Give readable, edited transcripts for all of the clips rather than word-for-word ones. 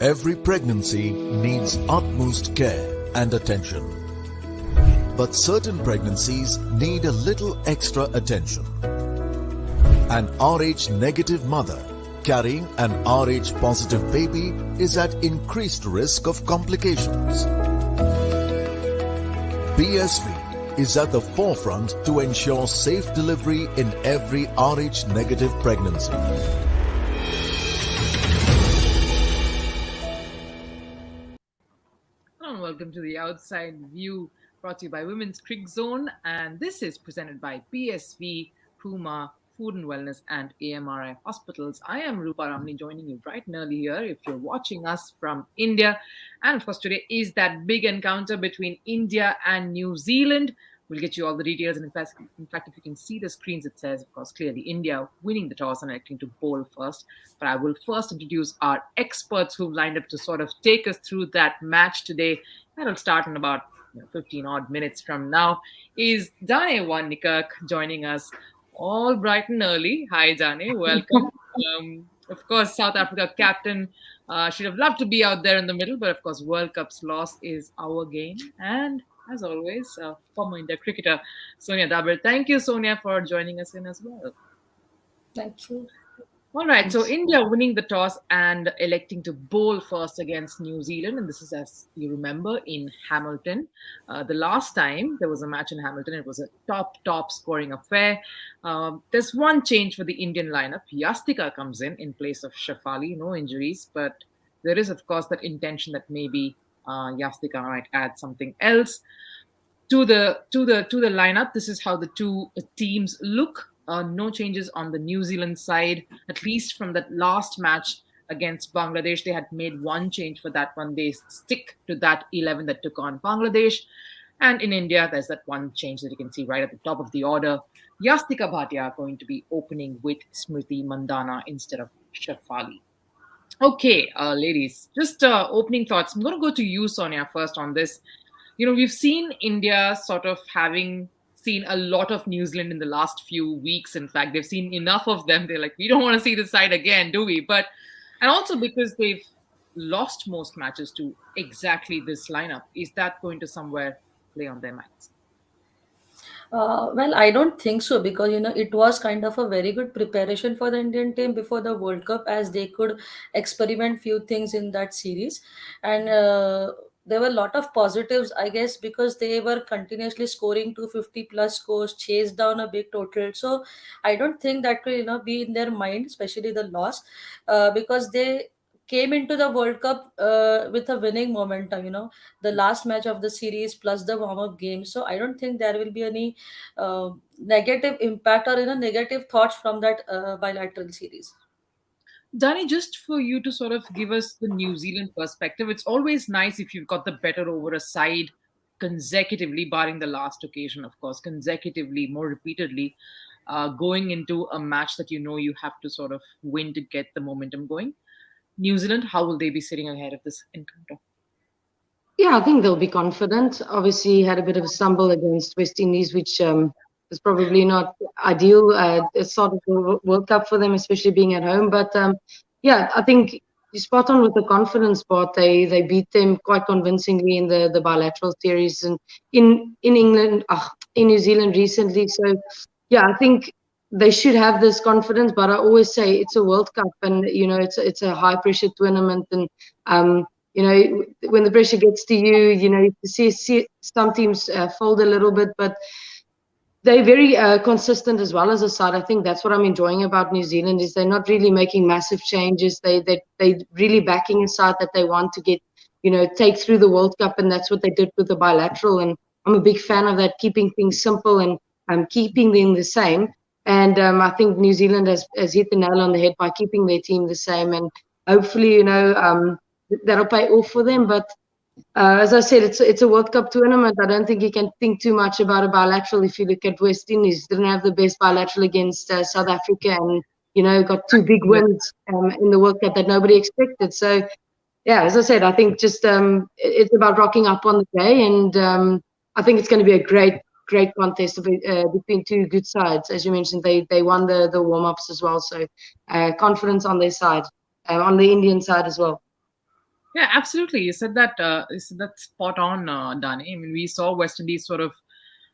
Every pregnancy needs utmost care and attention. But certain pregnancies need a little extra attention. An RH negative mother carrying an RH positive baby is at increased risk of complications. BSV is at the forefront to ensure safe delivery in every RH negative pregnancy. Welcome to the Outside View, brought to you by Women's Crick Zone, and this is presented by PSV, Puma, Food and Wellness, and AMRI Hospitals. I am Rupa Ramani, joining you bright and early here if you're watching us from India. And of course, today is that big encounter between India and New Zealand. We'll get you all the details, and in fact, if you can see the screens, it says, of course, clearly India winning the toss and electing to bowl first. But I will first introduce our experts who've lined up to sort of take us through that match today. That'll start in about 15 odd minutes from now. Is Dane Van Niekerk joining us all bright and early. Hi, Dane. Welcome. Of course, South Africa captain. Should have loved to be out there in the middle, but of course, World Cup's loss is our game. And as always, former India cricketer Sonia Dabir. Thank you, Sonia, for joining us in as well. Thank you. All right, so India winning the toss and electing to bowl first against New Zealand. And this is, as you remember, in Hamilton. The last time there was a match in Hamilton, it was a top scoring affair. There's one change for the Indian lineup. Yastika comes in place of Shafali. No injuries, but there is, of course, that intention that maybe Yastika might add something else to the lineup. This is how the two teams look. No changes on the New Zealand side, at least from that last match against Bangladesh. They had made one change for that one. They stick to that 11 that took on Bangladesh. And in India, there's that one change that you can see right at the top of the order. Yastika Bhatia going to be opening with Smriti Mandhana instead of Shafali. Okay, ladies, just opening thoughts. I'm going to go to you, Sonia, first on this. We've seen India sort of having seen a lot of New Zealand in the last few weeks. In fact, they've seen enough of them. They're like, we don't want to see this side again, do we? And also because they've lost most matches to exactly this lineup. Is that going to somewhere play on their minds? Well, I don't think so, because it was kind of a very good preparation for the Indian team before the World Cup, as they could experiment few things in that series. And there were a lot of positives, I guess, because they were continuously scoring 250 plus scores, chased down a big total. So I don't think that will be in their mind, especially the loss, because they came into the World Cup with a winning momentum, the last match of the series plus the warm-up game. So I don't think there will be any negative impact or negative thoughts from that bilateral series. Dani, just for you to sort of give us the New Zealand perspective, it's always nice if you've got the better over a side consecutively, barring the last occasion, of course, consecutively, more repeatedly, going into a match that you have to sort of win to get the momentum going. New Zealand, how will they be sitting ahead of this encounter? Yeah, I think they'll be confident. Obviously, had a bit of a stumble against West Indies, which is probably not ideal. It's sort of a World Cup for them, especially being at home. But yeah, I think you're spot on with the confidence part. They beat them quite convincingly in the bilateral series and in England, in New Zealand recently. So yeah, I think they should have this confidence. But I always say it's a World Cup, and it's a high pressure tournament, and when the pressure gets to you, you see some teams fold a little bit, but they're very consistent as well as a side. I think that's what I'm enjoying about New Zealand, is they're not really making massive changes. They really backing a side that they want to get, take through the World Cup, and that's what they did with the bilateral. And I'm a big fan of that, keeping things simple and keeping them the same. And I think New Zealand has hit the nail on the head by keeping their team the same, and hopefully, that'll pay off for them. But as I said, it's a World Cup tournament. I don't think you can think too much about a bilateral. If you look at West Indies, didn't have the best bilateral against South Africa, and got two big wins in the World Cup that nobody expected. So yeah, as I said, I think just it's about rocking up on the day, and I think it's going to be a great contest between two good sides. As you mentioned, they won the warm-ups as well, so confidence on their side, on the Indian side as well. Yeah, absolutely. You said that spot on, Dani. I mean, we saw West Indies sort of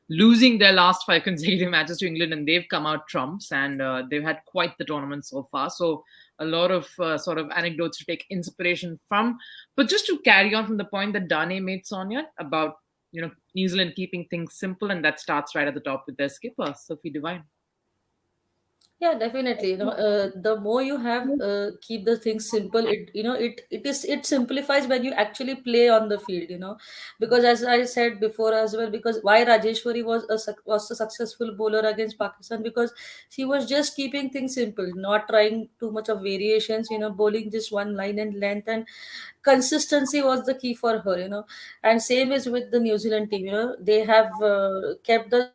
losing their last five consecutive matches to England, and they've come out trumps, and they've had quite the tournament so far. So a lot of sort of anecdotes to take inspiration from. But just to carry on from the point that Dane made, Sonia, about New Zealand keeping things simple, and that starts right at the top with their skipper, Sophie Devine. Yeah, definitely. The more you have keep the things simple, it simplifies when you actually play on the field. Because as I said before as well, because why Rajeshwari was a successful bowler against Pakistan, because she was just keeping things simple, not trying too much of variations. Bowling just one line and length, and consistency was the key for her. And same is with the New Zealand team. They have kept the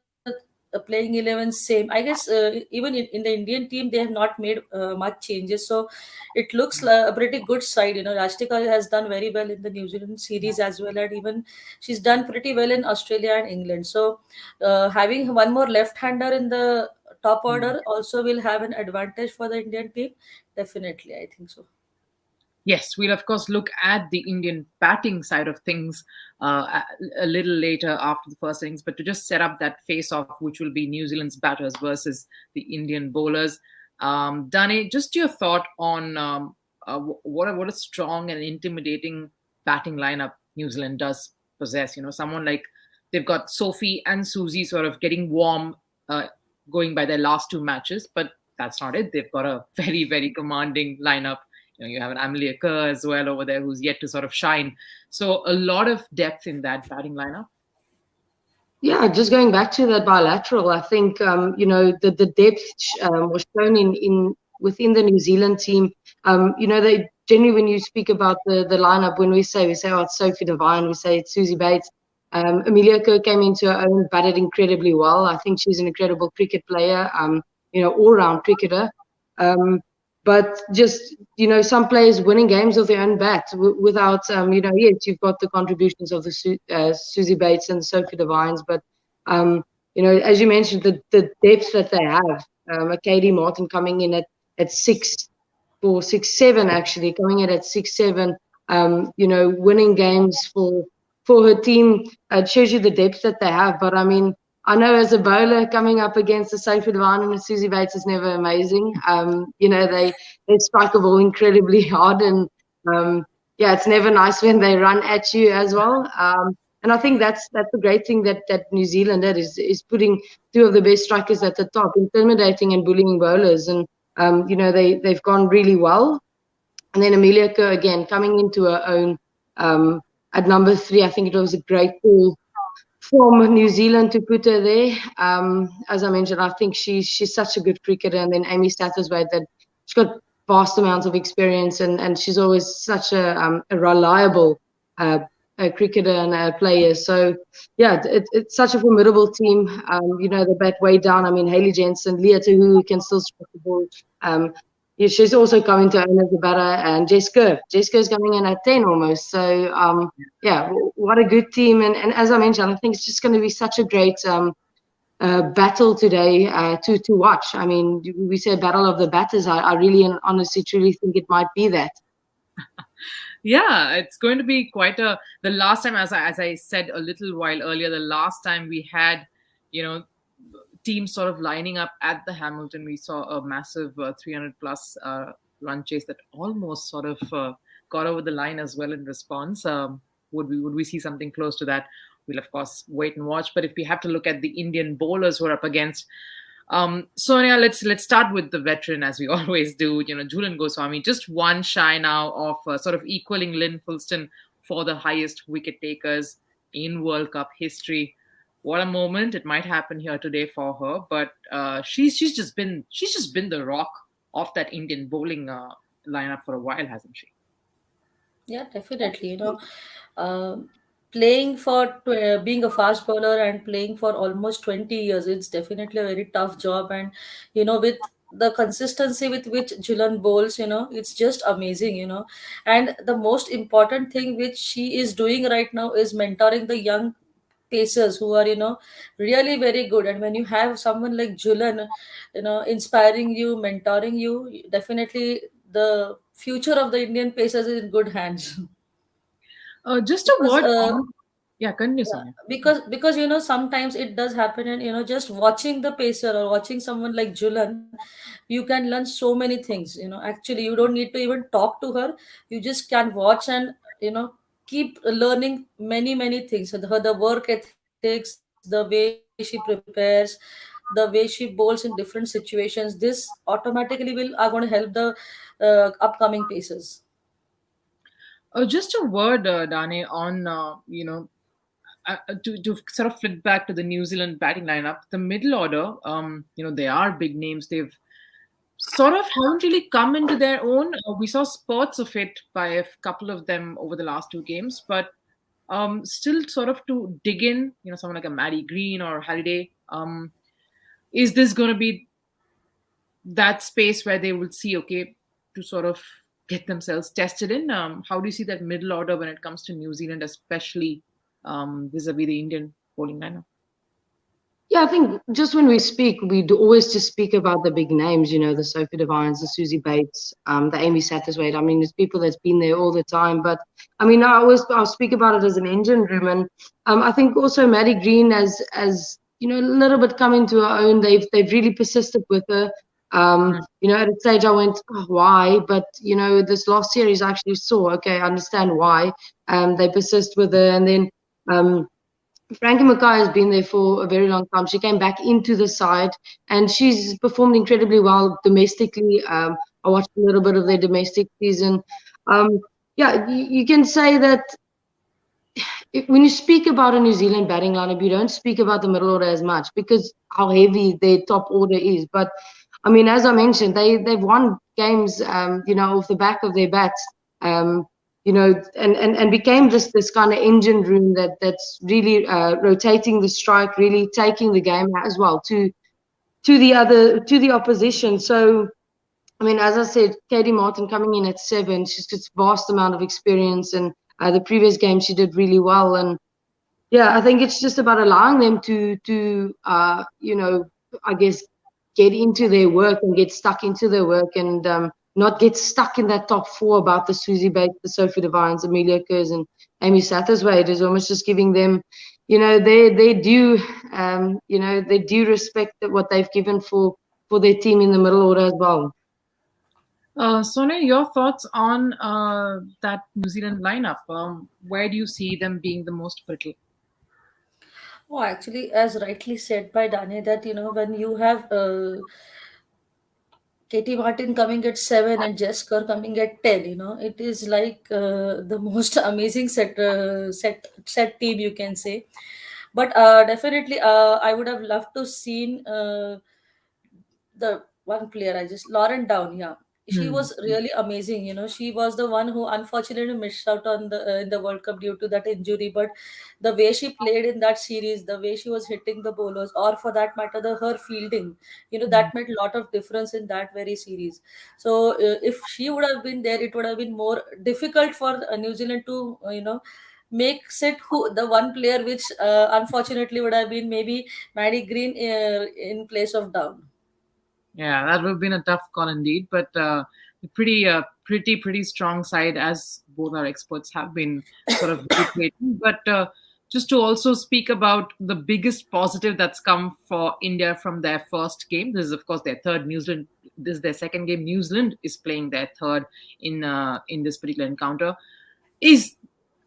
playing 11 same. I guess even in the Indian team they have not made much changes, so it looks like a pretty good side. Rashtika has done very well in the New Zealand series as well, and even she's done pretty well in Australia and England. So having one more left-hander in the top order also will have an advantage for the Indian team. Definitely, I think so. Yes, we'll of course look at the Indian batting side of things a little later after the first innings. But to just set up that face-off, which will be New Zealand's batters versus the Indian bowlers, Dane, just your thought on what a strong and intimidating batting lineup New Zealand does possess. Someone like they've got Sophie and Susie sort of getting warm, going by their last two matches, but that's not it. They've got a very, very commanding lineup. You have an Amelia Kerr as well over there who's yet to sort of shine. So a lot of depth in that batting lineup. Yeah, just going back to that bilateral, I think the depth was shown in within the New Zealand team. They generally, when you speak about the lineup, when we say oh, it's Sophie Devine, we say it's Susie Bates. Amelia Kerr came into her own, batted incredibly well. I think she's an incredible cricket player. All-round cricketer. But just some players winning games with their own bat without yes, you've got the contributions of the Susie Bates and Sophie Devines, but as you mentioned, the depth that they have, a Katie Martin coming in at 6'7", actually coming in at 6'7", winning games for her team. It shows you the depth that they have. But I mean, I know as a bowler coming up against a Sophie Devine and a Susie Bates is never amazing. They strike a ball incredibly hard, and yeah, it's never nice when they run at you as well. And I think that's the great thing that New Zealand is putting two of the best strikers at the top, intimidating and bullying bowlers, and they've gone really well. And then Amelia Kerr again coming into her own at number 3. I think it was a great call from New Zealand to put her there. As I mentioned, I think she's such a good cricketer. And then Amy Satterthwaite, that she's got vast amounts of experience, and she's always such a reliable cricketer and a player. So yeah, it's such a formidable team. They bat way down. I mean, Hayley Jensen, Leah Tahu can still strike the ball. Yeah, she's also coming to own as a batter, and Jessica's coming in at 10 almost. So yeah, what a good team. And as I mentioned, I think it's just going to be such a great battle today to watch. I mean, we say battle of the batters. I really and honestly truly think it might be that. Yeah, it's going to be quite the last time, as I said a little while earlier, the last time we had teams sort of lining up at the Hamilton, we saw a massive 300 plus run chase that almost sort of got over the line as well in response. Would we see something close to that? We'll of course wait and watch. But if we have to look at the Indian bowlers who are up against, Sonia, let's start with the veteran, as we always do. Jhulan Goswami, just one shy now of sort of equaling Lynn Fulston for the highest wicket takers in World Cup history. What a moment! It might happen here today for her, but she's just been the rock of that Indian bowling lineup for a while, hasn't she? Yeah, definitely. Uh, playing for being a fast bowler and playing for almost 20 years, it's definitely a very tough job. And with the consistency with which Julan bowls, it's just amazing. And the most important thing which she is doing right now is mentoring the young pacers who are really very good. And when you have someone like Julan inspiring you, mentoring you, definitely the future of the Indian pacers is in good hands. Just a because word on. Yeah, continue, yeah, Sonia. because sometimes it does happen, and just watching the pacer or watching someone like Julan, you can learn so many things. Actually, you don't need to even talk to her. You just can watch and keep learning many things. So the work ethics, the way she prepares, the way she bowls in different situations, this automatically will are going to help the upcoming pacers. Just a word, Dane, on to sort of flip back to the New Zealand batting lineup, the middle order. They are big names. They've sort of haven't really come into their own. We saw spurts of it by a couple of them over the last two games, but still sort of to dig in. Someone like a Maddie Green or Halliday. Is this going to be that space where they will see, okay, to sort of get themselves tested in? How do you see that middle order when it comes to New Zealand, especially vis-a-vis the Indian bowling lineup? Yeah, I think just when we speak, we do always just speak about the big names, the Sophie Devines, the Susie Bates, the Amy Satterthwaite. I mean, it's people that's been there all the time. But I mean, I'll speak about it as an engine room, and I think also Maddie Green as a little bit coming to her own. They've really persisted with her. At a stage I went, oh, why? But this last series I actually saw, okay, I understand why. They persist with her, and then. Frankie Mackay has been there for a very long time. She came back into the side and she's performed incredibly well domestically. I watched a little bit of their domestic season. Yeah, you can say that when you speak about a New Zealand batting lineup, you don't speak about the middle order as much because how heavy their top order is. But I mean, as I mentioned, they've won games, off the back of their bats. And became this kind of engine room that's really rotating the strike, really taking the game as well to the opposition. So I mean, as I said, Katie Martin coming in at 7, she's got a vast amount of experience, and the previous game she did really well. And yeah, I think it's just about allowing them to I guess get into their work and get stuck into their work and not get stuck in that top 4 about the Susie Bates, the Sophie Devines, Amelia Kerrs, and Amy Satterthwaite. Is almost just giving them, their due, their due respect that what they've given for their team in the middle order as well. Sonia, your thoughts on that New Zealand lineup? Where do you see them being the most brittle? Oh, actually, as rightly said by Dane, that when you have Katie Martin coming at 7 and Jess Kerr coming at 10, it is like the most amazing set team, you can say. But definitely, I would have loved to seen the one player I just Lauren Down. Yeah, she Hmm. was really amazing. She was the one who unfortunately missed out on the in the World Cup due to that injury. But the way she played in that series, the way she was hitting the bowlers, or for that matter, her fielding, that made a lot of difference in that very series. So if she would have been there, it would have been more difficult for New Zealand to make sit who the one player which unfortunately would have been maybe Maddie Green in place of Down. Yeah, that would have been a tough call indeed, but pretty strong side, as both our experts have been sort of reiterating. But just to also speak about the biggest positive that's come for India from their first game. This is, of course, their third. New Zealand. This is their second game. New Zealand is playing their third in this particular encounter.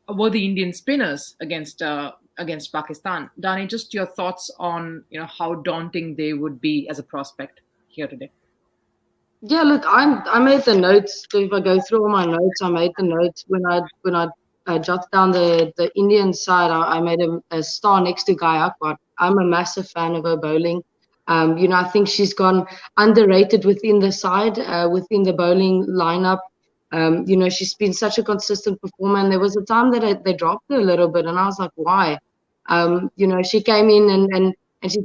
Were the Indian spinners against Pakistan? Dani, just your thoughts on how daunting they would be as a prospect here today. Yeah, look, I made the notes. So if I go through all my notes, I made the notes when I jotted down the Indian side. I made a star next to Gaikwad. I'm a massive fan of her bowling. I think she's gone underrated within the side, within the bowling lineup. She's been such a consistent performer. And there was a time that they dropped her a little bit, and I was like, why? She came in and she's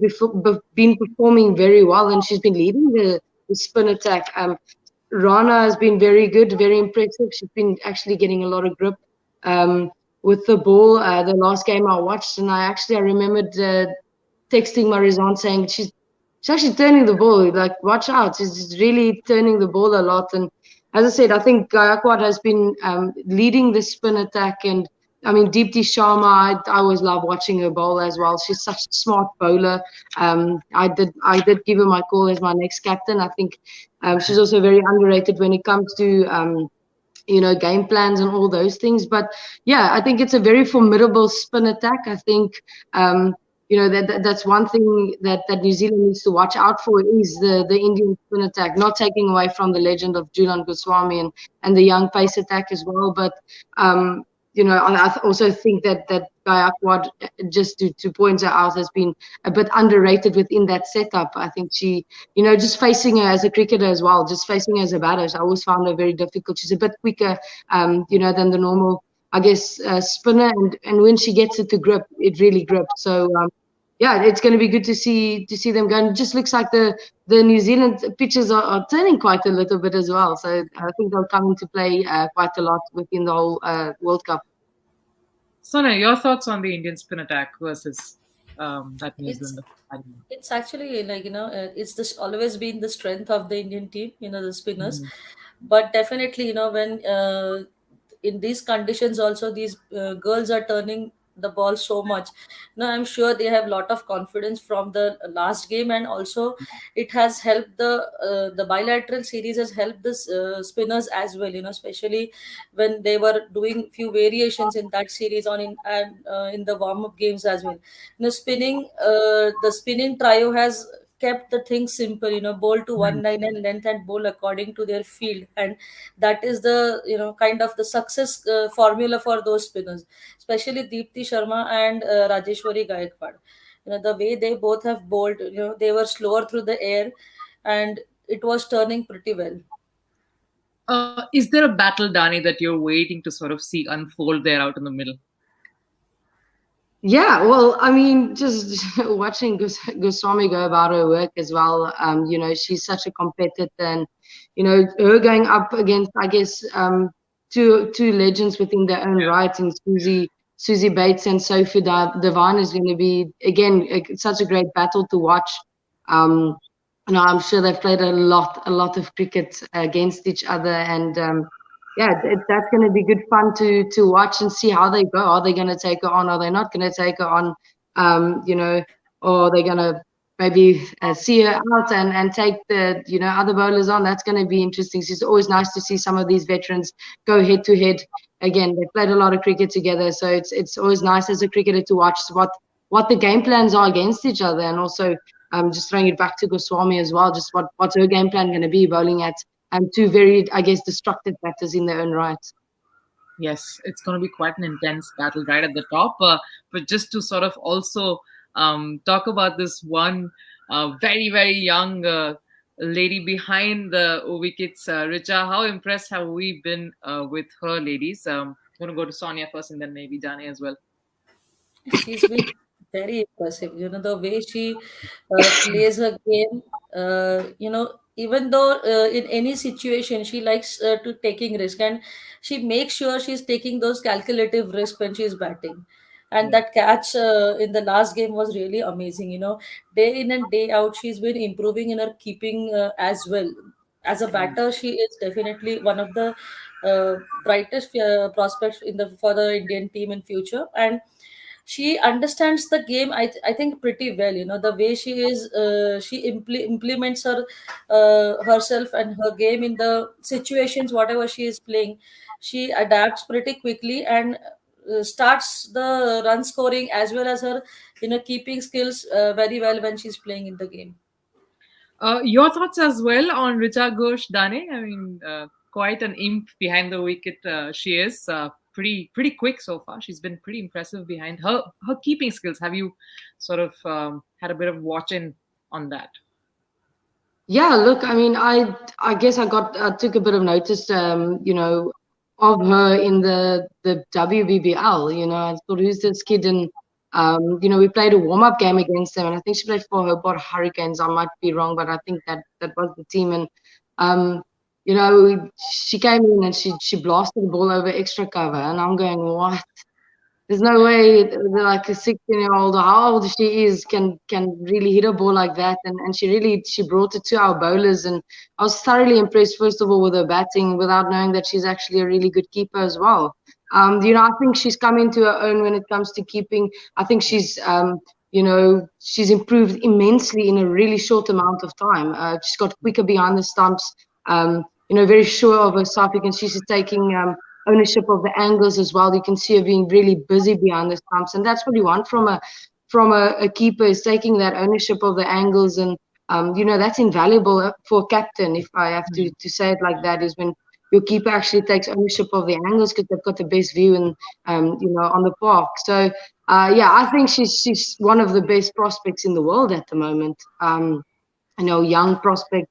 been performing very well, and she's been leading the spin attack. Rana has been very good, very impressive. She's been actually getting a lot of grip with the ball. The last game I watched, and I remembered texting Marizan saying she's actually turning the ball. Like, watch out! She's really turning the ball a lot. And as I said, I think Gaikwad has been leading the spin attack, and I mean, Deepti Sharma, I always love watching her bowl as well. She's such a smart bowler. I did give her my call as my next captain. I think she's also very underrated when it comes to game plans and all those things. But yeah, I think it's a very formidable spin attack. I think that's one thing that New Zealand needs to watch out for is the Indian spin attack, not taking away from the legend of Julian Goswami and the young pace attack as well. But I also think that Gaikwad, just to point her out, has been a bit underrated within that setup. I think she, just facing her as a cricketer as well, just facing her as a batter, I always found her very difficult. She's a bit quicker, than the normal, I guess, spinner, and when she gets it to grip, it really grips. So yeah, it's going to be good to see them go. And it just looks like the New Zealand pitches are turning quite a little bit as well. So I think they'll come into play quite a lot within the whole World Cup. Sonia, your thoughts on the Indian spin attack versus that New Zealand? It's actually like it's this always been the strength of the Indian team, the spinners. But definitely, when in these conditions also these girls are turning the ball so much. I'm sure they have a lot of confidence from the last game, and also it has helped the bilateral series has helped the spinners as well. Especially when they were doing few variations in that series in the warm up games as well. The spinning trio has kept the thing simple, bowl to 199 length and bowl according to their field, and that is the kind of the success formula for those spinners, especially Deepti Sharma and Rajeshwari Gaikwad. The way they both have bowled, they were slower through the air, and it was turning pretty well. Is there a battle, Dani, that you're waiting to sort of see unfold there out in the middle? Yeah, well, I mean, just watching Goswami go about her work as well. She's such a competitor, and her going up against, I guess, two legends within their own right, in Susie Bates and Sophie Devine, is going to be again such a great battle to watch. I'm sure they've played a lot of cricket against each other, and that's going to be good fun to watch and see how they go. Are they going to take her on? Are they not going to take her on? Or are they going to maybe see her out and take the other bowlers on? That's going to be interesting. It's always nice to see some of these veterans go head to head. Again, they've played a lot of cricket together, so it's always nice as a cricketer to watch what the game plans are against each other, and also just throwing it back to Goswami as well. Just what's her game plan going to be bowling at two very, I guess, destructive batters in their own right. Yes, it's going to be quite an intense battle right at the top. But just to sort of also talk about this one very, very young lady behind the wickets, Richa, how impressed have we been with her, ladies? I'm going to go to Sonia first and then maybe Dani as well. She's been very impressive. The way she plays her game, even though in any situation she likes to taking risk, and she makes sure she's taking those calculative risk when she's batting. And that catch in the last game was really amazing. Day in and day out, she's been improving in her keeping as well. As a batter, she is definitely one of the brightest prospects for the Indian team in future. And she understands the game, I think, pretty well. The way she is she implements herself and her game in the situations whatever she is playing. She adapts pretty quickly and starts the run scoring as well as her keeping skills very well when she's playing in the game. Your thoughts as well on Richa Ghosh, Dani? I mean, quite an imp behind the wicket. She is pretty quick so far. She's been pretty impressive behind her keeping skills. Have you sort of had a bit of watching on that? Yeah, look, I mean, I guess I took a bit of notice, of her in the WBBL. I thought, who's this kid? And we played a warm-up game against them, and I think she played for Hobart Hurricanes. I might be wrong, but I think that was the team. And she came in and she blasted the ball over extra cover, and I'm going, what? There's no way like a 16-year-old, how old she is, can really hit a ball like that. And she brought it to our bowlers, and I was thoroughly impressed, first of all, with her batting, without knowing that she's actually a really good keeper as well. I think she's come into her own when it comes to keeping. I think she's improved immensely in a really short amount of time. She's got quicker behind the stumps. Very sure of herself. You can see she's taking ownership of the angles as well. You can see her being really busy behind the stumps, and that's what you want from a keeper, is taking that ownership of the angles. And that's invaluable for a captain, if I have to say it like that, is when your keeper actually takes ownership of the angles, because they've got the best view and on the park. So I think she's one of the best prospects in the world at the moment. Young prospect,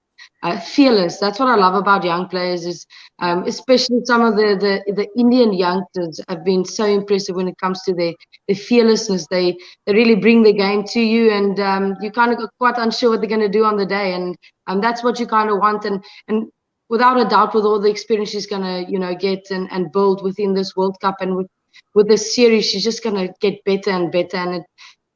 fearless. That's what I love about young players, is especially some of the Indian youngsters have been so impressive when it comes to their fearlessness. They really bring the game to you, and you kind of quite unsure what they're going to do on the day, and that's what you kind of want. And without a doubt, with all the experience she's going to get and build within this World Cup, and with this series, she's just going to get better and better. And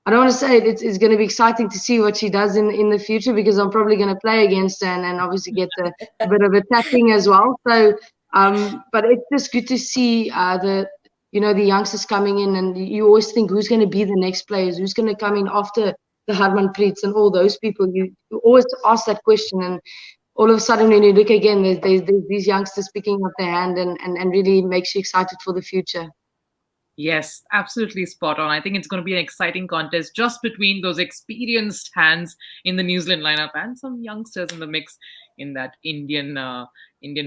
I don't want to say it's going to be exciting to see what she does in the future, because I'm probably going to play against her and obviously get a bit of a tapping as well. So, but it's just good to see the youngsters coming in, and you always think who's going to be the next players, who's going to come in after the Harmanpreets and all those people. You always ask that question, and all of a sudden when you look again, there's these youngsters picking up their hand, and really makes you excited for the future. Yes, absolutely spot on. I think it's going to be an exciting contest just between those experienced hands in the New Zealand lineup and some youngsters in the mix in that Indian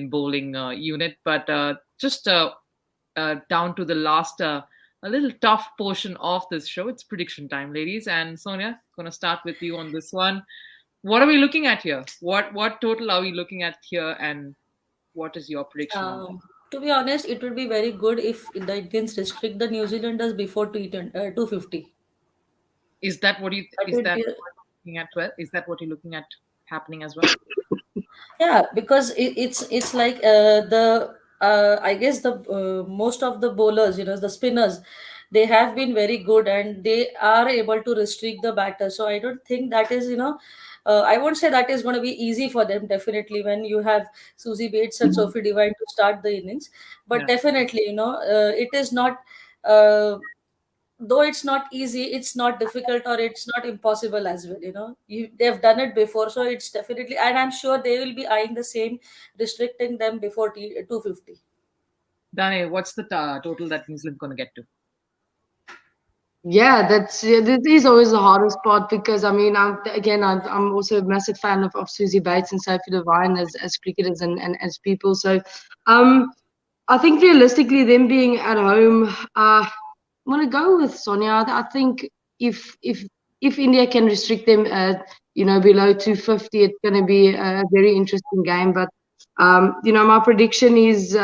bowling unit. But just down to the last, a little tough portion of this show. It's prediction time, ladies. And Sonia, going to start with you on this one. What are we looking at here? What total are we looking at here, and what is your prediction on that? To be honest, it would be very good if the Indians restrict the New Zealanders before 250. Is that what you? That Is would that be, what you're looking at? Well, is that what you're looking at happening as well? yeah, because it's like the I guess the most of the bowlers, the spinners, they have been very good and they are able to restrict the batter. So I don't think that is, I won't say that is going to be easy for them. Definitely, when you have Susie Bates and Sophie Devine to start the innings, but Yeah. definitely, it is not. Uh, though it's not easy, it's not difficult, or it's not impossible as well. They've done it before, so it's definitely, and I'm sure they will be eyeing the same, restricting them before 250. Dane, what's the total that New Zealand's going to get to? Yeah, that is always the hardest part, because I mean, I'm also a massive fan of Susie Bates and Sophie Devine as cricketers and as people. So, I think realistically, them being at home, I'm gonna go with Sonia. I think if India can restrict them, below 250, it's gonna be a very interesting game. But my prediction is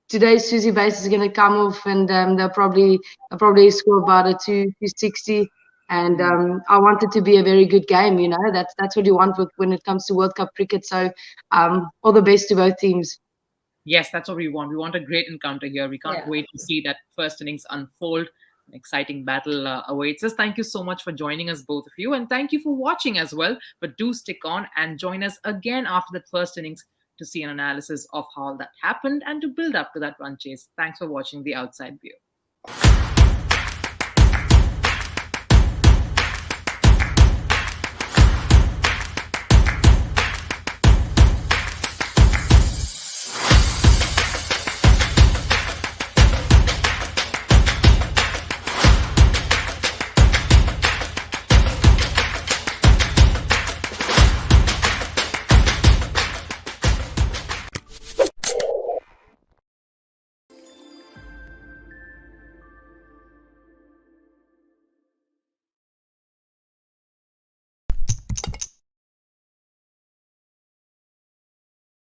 today Susie Bates is going to come off, and they'll probably score about a 260. And I want it to be a very good game. That's what you want when it comes to World Cup cricket. So all the best to both teams. Yes, that's what we want. We want a great encounter here. We can't Yeah. wait to see that first innings unfold. An exciting battle awaits us. Thank you so much for joining us, both of you. And thank you for watching as well. But do stick on and join us again after that first innings to see an analysis of how that happened and to build up to that run chase. Thanks for watching The Outside View.